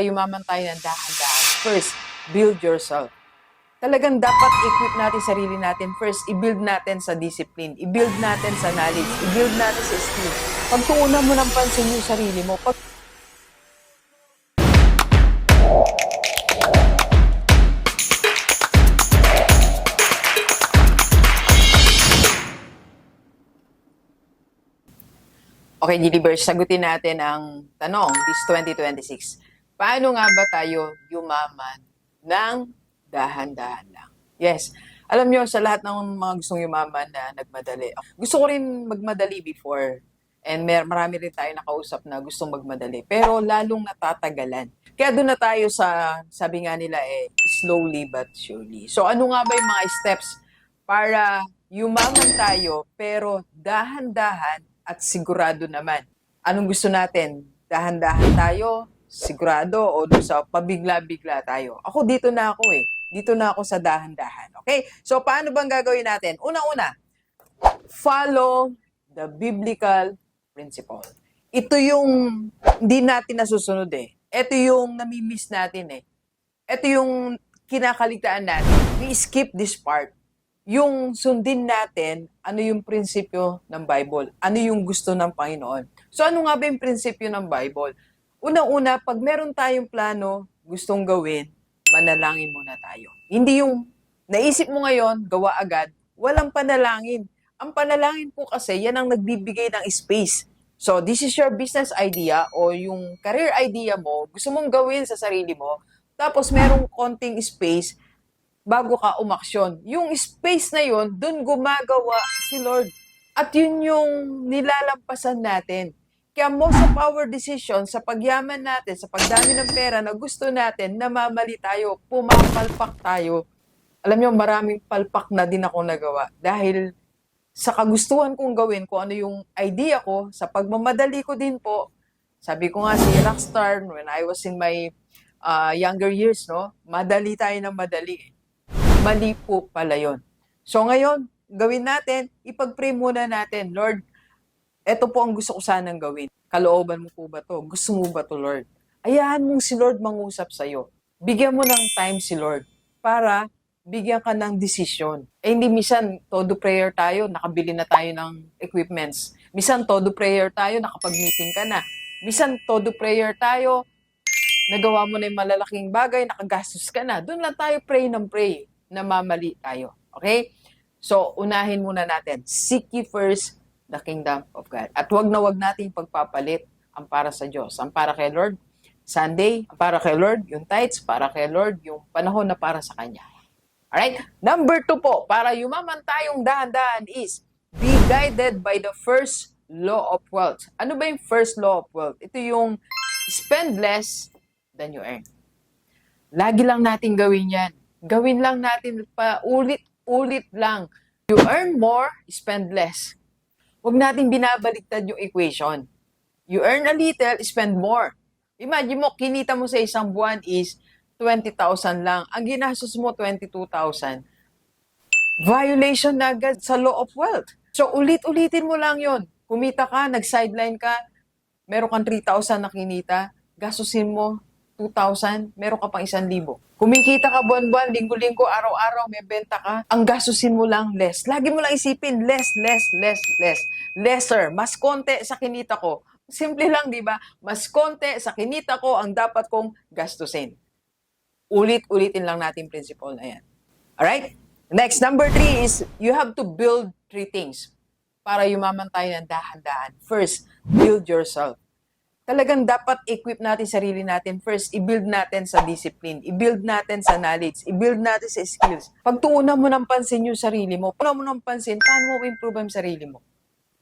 Yumaman tayo ng dahan-dahan. First, build yourself. Talagang dapat equip natin sarili natin. First, i-build natin sa discipline. I-build natin sa knowledge. I-build natin sa skill. Pagtuunan mo ng pansin yung sarili mo. Okay, Gilibers, sagutin natin ang tanong this 2026. Paano nga ba tayo yumaman ng dahan-dahan lang? Yes, alam nyo, sa lahat ng mga gustong yumaman na nagmadali. Gusto ko rin magmadali before. And marami rin tayo nakausap na gustong magmadali. Pero lalong natatagalan. Kaya doon na tayo sa, sabi nga nila slowly but surely. So ano nga ba yung mga steps para yumaman tayo pero dahan-dahan at sigurado naman? Anong gusto natin? Dahan-dahan tayo, sigurado, o doon sa pabigla-bigla tayo? Ako dito na ako Dito na ako sa dahan-dahan. Okay? So paano bang gagawin natin? Una-una, follow the biblical principle. Ito yung hindi natin nasusunod Ito yung namimiss natin Ito yung kinakaligtaan natin. We skip this part. Yung sundin natin, ano yung prinsipyo ng Bible? Ano yung gusto ng Panginoon? So ano nga ba yung prinsipyo ng Bible? Una-una, pag meron tayong plano, gustong gawin, manalangin muna tayo. Hindi yung naisip mo ngayon, gawa agad, walang panalangin. Ang panalangin po kasi, yan ang nagbibigay ng space. So this is your business idea o yung career idea mo, gusto mong gawin sa sarili mo, tapos merong konting space, bago ka umaksyon. Yung space na yun, dun gumagawa si Lord. At yun yung nilalampasan natin. Kaya most of our decisions sa pagyaman natin, sa pagdami ng pera na gusto natin, namamali tayo, pumapalpak tayo. Alam nyo, maraming palpak na din ako nagawa. Dahil sa kagustuhan kong gawin, kung ano yung idea ko, sa pagmamadali ko din po, sabi ko nga si Rockstar, when I was in my younger years, madali tayo ng madali. Mali po pala yun. So ngayon, gawin natin, ipag-pray muna natin, Lord, eto po ang gusto ko sanang gawin. Kalooban mo po ba to? Gusto mo ba to, Lord? Ayahan mong si Lord mangusap sa'yo. Bigyan mo ng time si Lord para bigyan ka ng desisyon. Hindi minsan, todo prayer tayo, nakabili na tayo ng equipments. Minsan, todo prayer tayo, nakapag-meeting ka na. Minsan, todo prayer tayo, nagawa mo na yung malalaking bagay, nakagastos ka na. Doon lang tayo pray ng pray. Namamali tayo. Okay? So, unahin muna natin. Seek ye first the kingdom of God. At wag nating pagpapalit ang para sa Diyos. Ang para kay Lord, Sunday, ang para kay Lord, yung tithes, para kay Lord, yung panahon na para sa Kanya. Alright? Number 2 po, para yumaman tayong dahan-dahan is, be guided by the first law of wealth. Ano ba yung first law of wealth? Ito yung spend less than you earn. Lagi lang natin gawin yan. Gawin lang natin pa ulit-ulit lang. You earn more, spend less. Huwag natin binabaliktad yung equation. You earn a little, spend more. Imagine mo, kinita mo sa isang buwan is 20,000 lang. Ang ginastos mo, 22,000. Violation na agad sa law of wealth. So, ulit-ulitin mo lang yon. Kumita ka, nag-sideline ka, meron kang 3,000 na kinita, gastusin mo 2,000, meron ka pang 1,000. Kumikita ka buwan-buwan, linggo-linggo, araw-araw, may benta ka, ang gastusin mo lang less. Lagi mo lang isipin, less. Lesser, mas konti sa kinita ko. Simple lang, di ba? Mas konti sa kinita ko ang dapat kong gastusin. Ulit-ulitin lang natin principle na yan. Alright? Next, number 3 is, you have to build 3 things para yumaman tayo ng dahan-dahan. First, build yourself. Talagang dapat equip natin sarili natin. First, i-build natin sa discipline. I-build natin sa knowledge. I-build natin sa skills. Pagtuunan mo ng pansin yung sarili mo, paano mo ng pansin, paano mo improve ang sarili mo?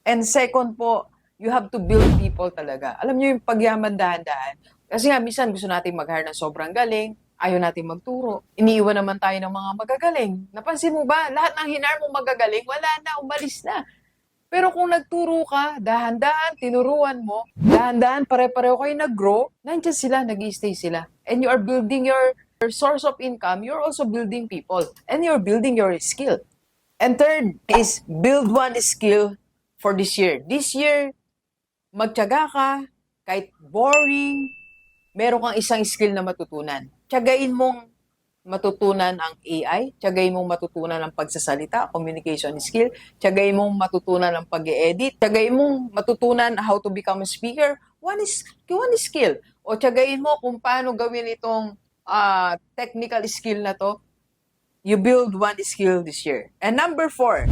And second po, you have to build people talaga. Alam niyo yung pagyaman dahan-dahan. Kasi nga, minsan gusto natin mag-hire ng sobrang galing, ayaw natin magturo. Iniiwan naman tayo ng mga magagaling. Napansin mo ba, lahat ng hinar mo magagaling, wala na, umalis na. Pero kung nagturo ka, dahan-dahan, tinuruan mo, dahan-dahan, pare-pareho kayo nag-grow, nandiyan sila, nag-i-stay sila. And you are building your source of income, you're also building people. And you're building your skill. And third is, build one skill for this year. This year, magtiyaga ka, kahit boring, meron kang isang skill na matutunan. Tiyagain mong matutunan ang AI, tiyagain mong matutunan ang pagsasalita, communication skill, tiyagain mong matutunan ang pag-edit, tiyagain mong matutunan how to become a speaker, one is skill. O tiyagain mo kung paano gawin itong technical skill na to, you build one skill this year. And number 4,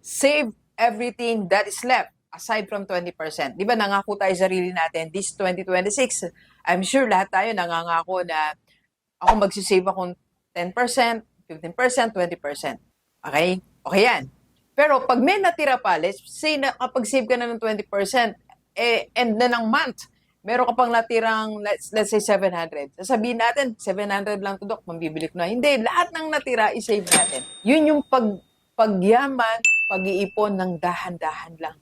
save everything that is left aside from 20%. Di ba nangako tayo sa sarili natin this 2026? I'm sure lahat tayo nangangako na ako magsisave akong 10%, 15%, 20%. Okay? Okay yan. Pero pag may natira pa, let's say na kapag save ka na ng 20%, end na ng month, meron ka pang natirang, let's say 700. Sasabihin natin, 700 lang to, Dok, mambibili ko na. Hindi, lahat ng natira, isave natin. Yun yung pagyaman, pag-iipon ng dahan-dahan lang.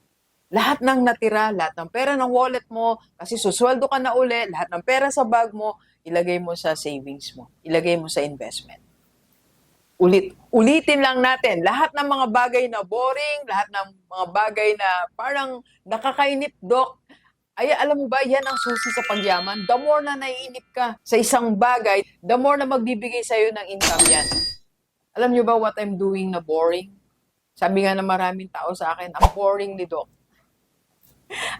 Lahat ng natira, lahat ng pera ng wallet mo, kasi susweldo ka na uli, lahat ng pera sa bag mo, ilagay mo sa savings mo. Ilagay mo sa investment. Ulitin lang natin, lahat ng mga bagay na boring, lahat ng mga bagay na parang nakakainip, Dok, ay alam mo ba, yan ang susi sa pagyaman. The more na naiinip ka sa isang bagay, the more na magbibigay sa'yo ng income yan. Alam nyo ba what I'm doing na boring? Sabi nga na maraming tao sa akin, ang boring ni Doc.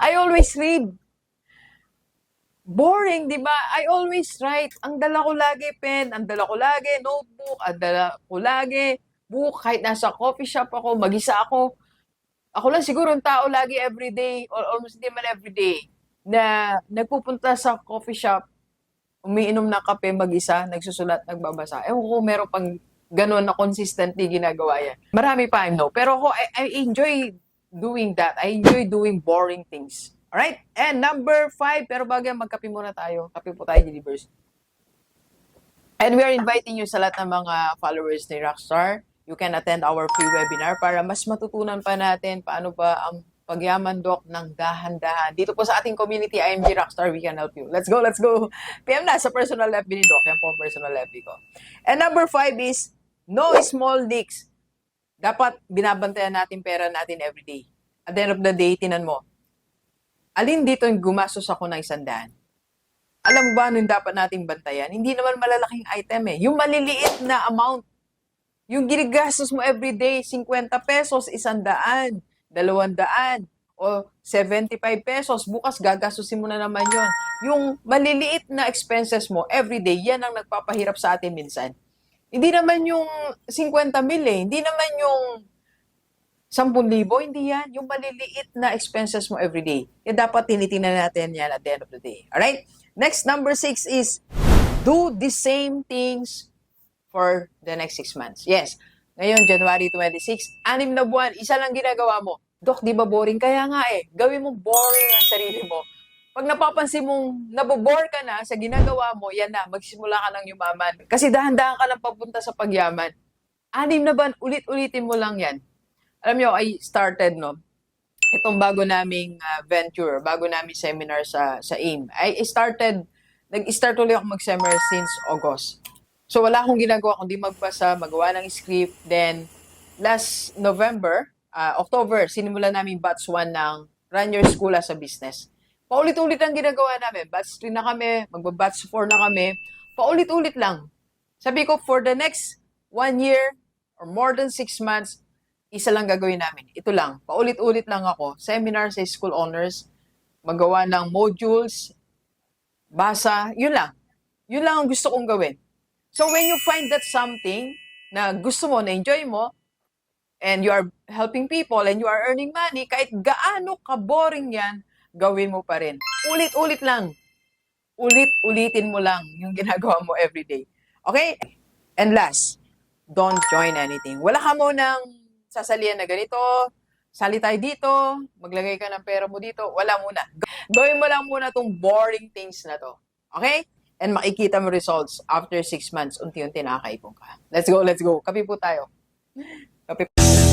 I always read. Boring, di ba? I always write. Ang dala ko lagi pen, ang dala ko lagi notebook, ang dala ko lagi book, kahit nasa coffee shop ako, mag-isa ako. Ako lang siguro ang tao lagi everyday, or almost hindi man everyday, na nagpupunta sa coffee shop, umiinom ng kape mag-isa, nagsusulat, nagbabasa. Ewan ko, meron pang ganun na consistently ginagawa yan. Marami pa, I know. Pero ako, I enjoy doing that. I enjoy doing boring things. Alright? And number 5, pero bago yan, magkape muna tayo. Kape po tayo, Universe. And we are inviting you sa lahat ng mga followers ni Rockstar. You can attend our free webinar para mas matutunan pa natin paano ba ang pagyaman, Doc, ng dahan-dahan. Dito po sa ating community, IMG Rockstar, we can help you. Let's go, let's go. PM na sa personal FB ni Doc. Yan po ang personal FB ko. And number 5 is, no small leaks. Dapat binabantayan natin pera natin everyday. At the end of the day, tinan mo, alin dito yung gumastos ako ng 100? Alam mo ba ano yung dapat nating bantayan? Hindi naman malalaking item eh. Yung maliliit na amount. Yung ginigastos mo everyday, 50 pesos, 100, 200, o 75 pesos. Bukas gagastusin mo na naman yon. Yung maliliit na expenses mo everyday, yan ang nagpapahirap sa atin minsan. Hindi naman yung 50 mil eh. Hindi naman yung 10,000, hindi yan. Yung maliliit na expenses mo everyday. Yan dapat tinitingnan natin yan at the end of the day. Alright? Next, number 6 is, do the same things for the next 6 months. Yes. Ngayon, January 26, 6 na buwan, isa lang ginagawa mo. Dok, di ba boring? Kaya nga eh, gawin mo boring ang sarili mo. Pag napapansin mong nabobore ka na sa ginagawa mo, yan na, magsimula ka ng yumaman. Kasi dahan-dahan ka lang papunta sa pagyaman. 6 na buwan, ulit-ulitin mo lang yan. Alam nyo, I started, no, itong bago naming venture, bago naming seminar sa AIM. Nag-start ulit ako mag-seminar since August. So wala akong ginagawa kundi magbasa, magawa ng script. Then, last November, October, sinimulan namin batch 1 ng Run Your School as a Business. Paulit-ulit ang ginagawa namin. Batch 3 na kami, magba-batch 4 na kami. Paulit-ulit lang. Sabi ko, for the next 1 year or more than 6 months, isa lang gagawin namin. Ito lang. Paulit-ulit lang ako. Seminar sa school owners, magawa ng modules, basa, yun lang. Yun lang ang gusto kong gawin. So when you find that something na gusto mo, na-enjoy mo, and you are helping people and you are earning money, kahit gaano ka-boring yan, gawin mo pa rin. Ulit-ulit lang. Ulit-ulitin mo lang yung ginagawa mo everyday. Okay? And last, don't join anything. Wala ka mo ng sasalihan na ganito, sali tayo dito, maglagay ka ng pera mo dito, wala muna. Gawin mo lang muna tong boring things na to. Okay? And makikita mo results after 6 months, unti-unti nakakaipon ka. Let's go, let's go. Kape po tayo. Kape po.